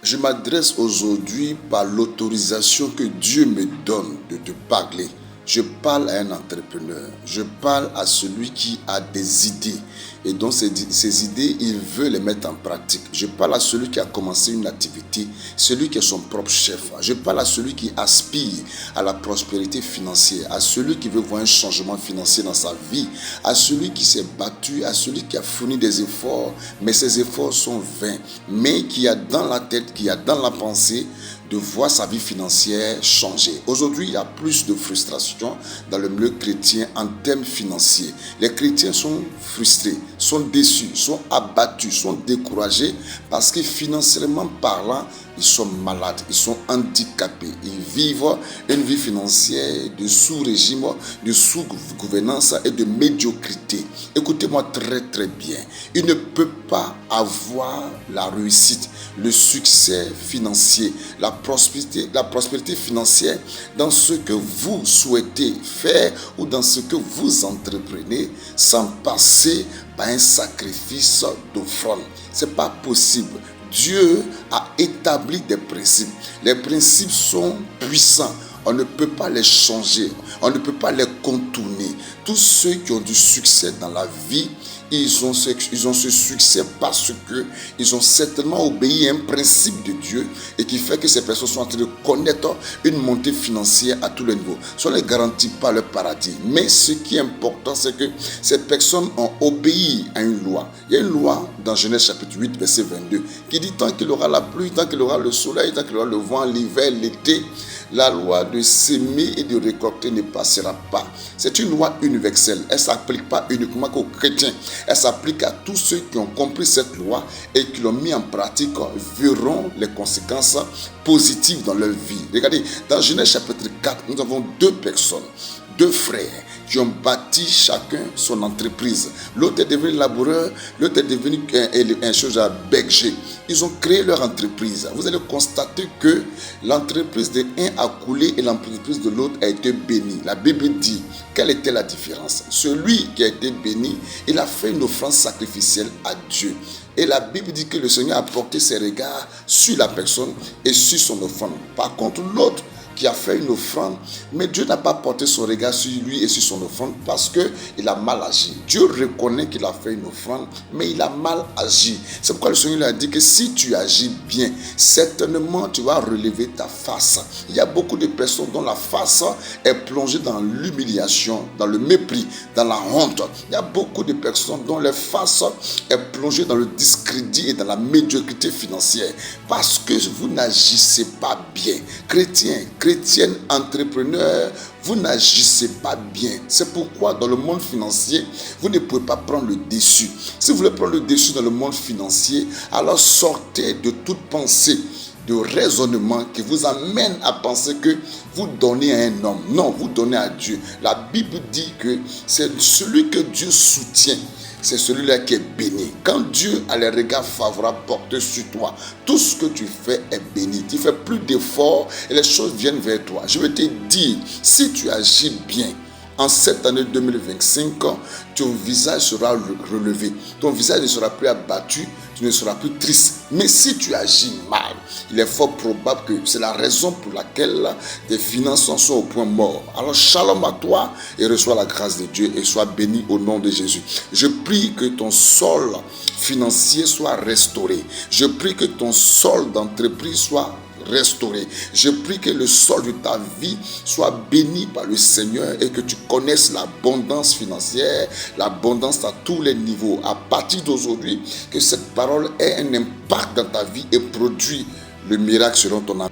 Je m'adresse aujourd'hui par l'autorisation que Dieu me donne de te parler. Je parle à un entrepreneur, je parle à celui qui a des idées et dont ces idées, il veut les mettre en pratique. Je parle à celui qui a commencé une activité, celui qui est son propre chef. Je parle à celui qui aspire à la prospérité financière, à celui qui veut voir un changement financier dans sa vie, à celui qui s'est battu, à celui qui a fourni des efforts, mais ces efforts sont vains, mais qui a dans la tête, qui a dans la pensée de voir sa vie financière changer. Aujourd'hui, il y a plus de frustration dans le milieu chrétien en termes financiers. Les chrétiens sont frustrés, sont déçus, sont abattus, sont découragés parce que financièrement parlant, ils sont malades, ils sont handicapés. Ils vivent une vie financière de sous-régime, de sous-gouvernance et de médiocrité. Écoutez-moi très très bien. Il ne peut pas avoir la réussite, le succès financier, la prospérité financière dans ce que vous souhaitez faire ou dans ce que vous entreprenez sans passer par un sacrifice d'offrande. C'est pas possible. Dieu a établi des principes. Les principes sont puissants. On ne peut pas les changer. On ne peut pas les contourner. Tous ceux qui ont du succès dans la vie, ils ont ce succès parce qu'ils ont certainement obéi à un principe de Dieu et qui fait que ces personnes sont en train de connaître une montée financière à tous les niveaux. Ça ne les garantit pas le paradis. Mais ce qui est important, c'est que ces personnes ont obéi à une loi. Il y a une loi dans Genèse chapitre 8, verset 22, qui dit tant qu'il aura la pluie, tant qu'il aura le soleil, tant qu'il aura le vent, l'hiver, l'été, la loi de s'aimer et de récolter ne passera pas. C'est une loi universelle. Elle ne s'applique pas uniquement qu'aux chrétiens. Elle s'applique à tous ceux qui ont compris cette loi et qui l'ont mis en pratique, verront les conséquences positives dans leur vie. Regardez, dans Genèse chapitre 4, nous avons deux personnes, deux frères qui ont bâti chacun son entreprise. L'autre est devenu laboureur, l'autre est devenu un chose à berger. Ils ont créé leur entreprise. Vous allez constater que l'entreprise de un a coulé et l'entreprise de l'autre a été bénie. La Bible dit, quelle était la différence? Celui qui a été béni, il a fait une offrande sacrificielle à Dieu. Et la Bible dit que le Seigneur a porté ses regards sur la personne et sur son offrande. Par contre, l'autre qui a fait une offrande, mais Dieu n'a pas porté son regard sur lui et sur son offrande parce qu'il a mal agi. Dieu reconnaît qu'il a fait une offrande, mais il a mal agi. C'est pourquoi le Seigneur lui a dit que si tu agis bien, certainement tu vas relever ta face. Il y a beaucoup de personnes dont la face est plongée dans l'humiliation, dans le mépris, dans la honte. Il y a beaucoup de personnes dont la face est plongée dans le discrédit et dans la médiocrité financière parce que vous n'agissez pas bien. Chrétienne, entrepreneur, vous n'agissez pas bien. C'est pourquoi dans le monde financier, vous ne pouvez pas prendre le dessus. Si vous voulez prendre le dessus dans le monde financier, alors sortez de toute pensée de raisonnement qui vous amène à penser que vous donnez à un homme. Non, vous donnez à Dieu. La Bible dit que c'est celui que Dieu soutient. C'est celui-là qui est béni. Quand Dieu a les regards favorables portés sur toi, tout ce que tu fais est béni. Tu fais plus d'efforts et les choses viennent vers toi. Je vais te dire, si tu agis bien, en cette année 2025, ton visage sera relevé. Ton visage ne sera plus abattu, tu ne seras plus triste. Mais si tu agis mal, il est fort probable que c'est la raison pour laquelle tes finances sont au point mort. Alors shalom à toi et reçois la grâce de Dieu et sois béni au nom de Jésus. Je prie que ton sol financier soit restauré. Je prie que ton sol d'entreprise soit restauré. Je prie que le sol de ta vie soit béni par le Seigneur et que tu connaisses l'abondance financière, l'abondance à tous les niveaux. À partir d'aujourd'hui, que cette parole ait un impact dans ta vie et produit le miracle selon ton âme.